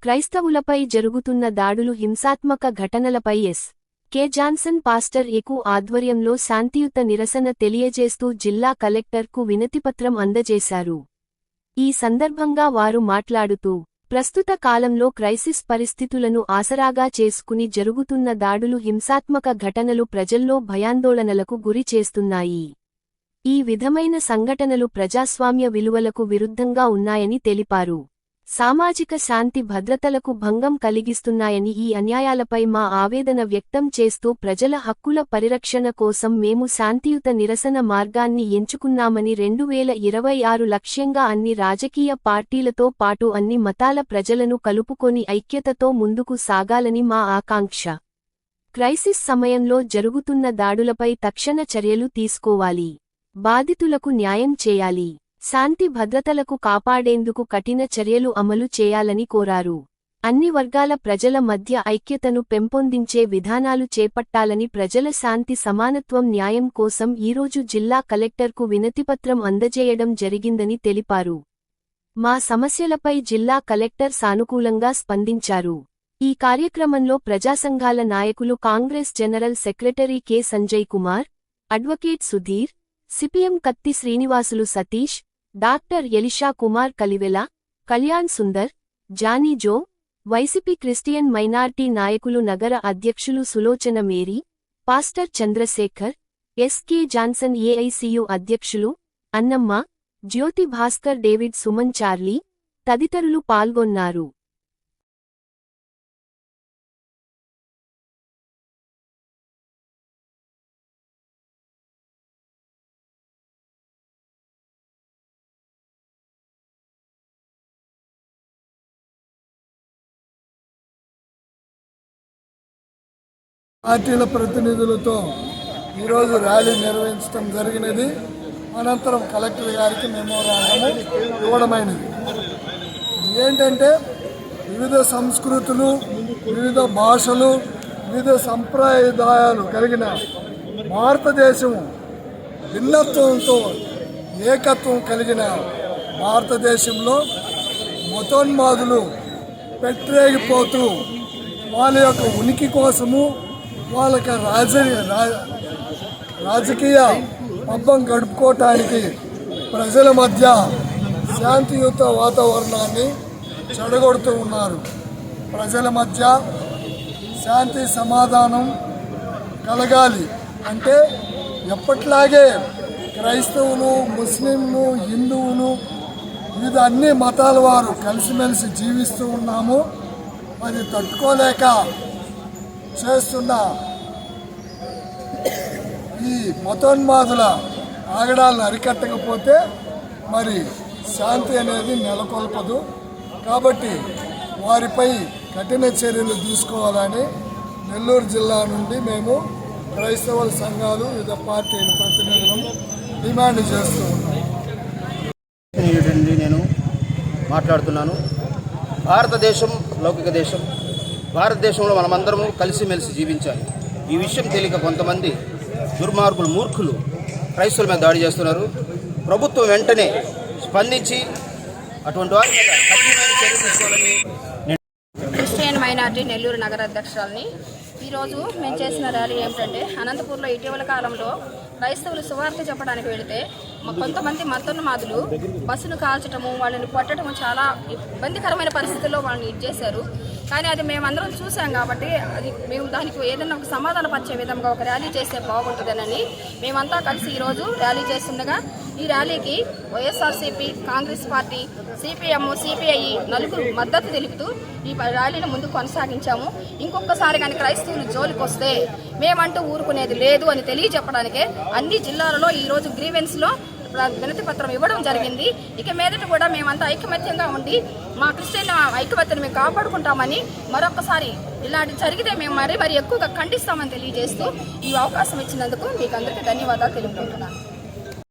క్రైస్తవులపై జరుగుతున్న దాడులు హింసాత్మక ఘటనలపై కె జాన్సన్ పాస్టర్ ఎకు ఆధ్వర్యంలో శాంతియుత నిరసన తెలియజేస్తూ జిల్లా కలెక్టర్కు వినతిపత్రం అందజేశారు. ఈ సందర్భంగా వారు మాట్లాడుతూ, ప్రస్తుత కాలంలో క్రైసిస్ పరిస్థితులను ఆసరాగా చేసుకుని జరుగుతున్న దాడులు హింసాత్మక ఘటనలు ప్రజల్లో భయాందోళనలకు గురి చేస్తున్నాయి. ఈ విధమైన సంఘటనలు ప్రజాస్వామ్య విలువలకు విరుద్ధంగా ఉన్నాయని తెలిపారు. సామాజిక శాంతి భద్రతలకు భంగం కలిగిస్తున్నాయని ఈ అన్యాయాలపై మా ఆవేదన వ్యక్తం చేస్తూ ప్రజల హక్కుల పరిరక్షణ కోసం మేము శాంతియుత నిరసన మార్గాన్ని ఎంచుకున్నామని 2026 లక్ష్యంగా అన్ని రాజకీయ పార్టీలతో పాటు అన్ని మతాల ప్రజలను కలుపుకొని ఐక్యతతో ముందుకు సాగాలని మా ఆకాంక్ష. క్రైసిస్ సమయంలో జరుగుతున్న దాడులపై తక్షణ చర్యలు తీసుకోవాలి. బాధితులకు న్యాయం చేయాలి. శాంతి భద్రతలకు కాపాడేందుకు కఠిన చర్యలు అమలు చేయాలని కోరారు. అన్ని వర్గాల ప్రజల మధ్య ఐక్యతను పెంపొందించే విధానాలు చేపట్టాలని ప్రజల శాంతి సమానత్వం న్యాయం కోసం ఈరోజు జిల్లా కలెక్టర్కు వినతిపత్రం అందజేయడం జరిగిందని తెలిపారు. మా సమస్యలపై జిల్లా కలెక్టర్ సానుకూలంగా స్పందించారు. ఈ కార్యక్రమంలో ప్రజాసంఘాల నాయకులు Congress general secretary K Sanjay Kumar, advocate Sudheer, CPM Katti Srinivasulu Satish, doctor Elisha Kumar Kalivela, Kalyan Sundar, Johnny Joe, YCP Christian minority నాయకులు నగర అధ్యక్షులు Sulochana Mary, pastor Chandrashekar, S K. Johnson AICU అధ్యక్షులు అన్నమ్మ, జ్యోతి భాస్కర్ డేవిడ్ సుమన్ చార్లీ తదితరులు పాల్గొన్నారు. పార్టీల ప్రతినిధులతో ఈరోజు ర్యాలీ నిర్వహించడం జరిగినది. అనంతరం కలెక్టర్ గారికి మెమోరాండం ఇవ్వడమైనది. ఏంటంటే వివిధ సంస్కృతులు, వివిధ భాషలు, వివిధ సంప్రదాయాలు కలిగిన భారతదేశం భిన్నత్వంతో ఏకత్వం కలిగిన భారతదేశంలో మతోన్మాదులు పెట్టరేగిపోతూ వాళ్ళ యొక్క ఉనికి కోసము వాళ్ళకి రాజకీయ పబ్బం గడుపుకోవటానికి ప్రజల మధ్య శాంతియుత వాతావరణాన్ని చెడగొడుతూ ఉన్నారు. ప్రజల మధ్య శాంతి సమాధానం కలగాలి అంటే ఎప్పట్లాగే క్రైస్తవులు, ముస్లింలు, హిందువులు, వివిధ అన్ని మతాల వారు కలిసిమెలిసి జీవిస్తూ ఉన్నాము. అది తట్టుకోలేక చేస్తున్న ఈ మతోన్మాదుల ఆగడాలను అరికట్టకపోతే మరి శాంతి అనేది నెలకొల్పదు. కాబట్టి వారిపై కఠిన చర్యలు తీసుకోవాలని నెల్లూరు జిల్లా నుండి మేము క్రైస్తవ సంఘాలు, వివిధ పార్టీల ప్రతినిధులను డిమాండ్ చేస్తూ ఉన్నాం. నేను మాట్లాడుతున్నాను. భారతదేశం లౌకిక దేశం. భారతదేశంలో మనమందరము కలిసిమెలిసి జీవించాలి. ఈ విషయం తెలియక కొంతమంది దుర్మార్గులు, మూర్ఖులు క్రైస్తవుల మీద దాడి చేస్తున్నారు. ప్రభుత్వం వెంటనే స్పందించి అటువంటి వారి మీద కఠినమైన చర్య తీసుకోవాలని. క్రిస్టియన్ మైనార్టీ నెల్లూరు నగర అధ్యక్షురాలని. ఈరోజు మేము చేసిన ర్యాలీ ఏమిటంటే, అనంతపూర్లో ఇటీవల కాలంలో క్రైస్తవులు సువార్త చెప్పడానికి వెళితే కొంతమంది మతోన్మాదులు బస్సును కాల్చడము, వాళ్ళని కొట్టడము, చాలా ఇబ్బందికరమైన పరిస్థితుల్లో వాళ్ళని చేశారు. కానీ అది మేమందరం చూసాం కాబట్టి మేము దానికి ఏదైనా ఒక సమాధానపరిచే విధంగా ఒక ర్యాలీ చేస్తే బాగుంటుందనని మేమంతా కలిసి ఈరోజు ర్యాలీ చేస్తుండగా, ఈ ర్యాలీకి YSRCP, Congress party, CPM, CPI నలుగురు మద్దతు తెలుపుతూ ఈ ర్యాలీని ముందుకు కొనసాగించాము. ఇంకొకసారి కానీ క్రైస్తవులు జోలికి వస్తే మేమంటూ ఊరుకునేది లేదు అని తెలియజెప్పడానికే అన్ని జిల్లాలలో ఈరోజు గ్రీవెన్స్లో వినతి పత్రం ఇవ్వడం జరిగింది. ఇక మీదట కూడా మేమంతా ఐకమత్యంగా ఉండి మా క్రిస్టియన్ ఐకమత్యను మేము కాపాడుకుంటామని మరొకసారి ఇలాంటి జరిగితే మేము మరీ ఎక్కువగా ఖండిస్తామని తెలియజేస్తూ ఈ అవకాశం ఇచ్చినందుకు మీకు అందరికీ ధన్యవాదాలు తెలుపుకుంటున్నాను.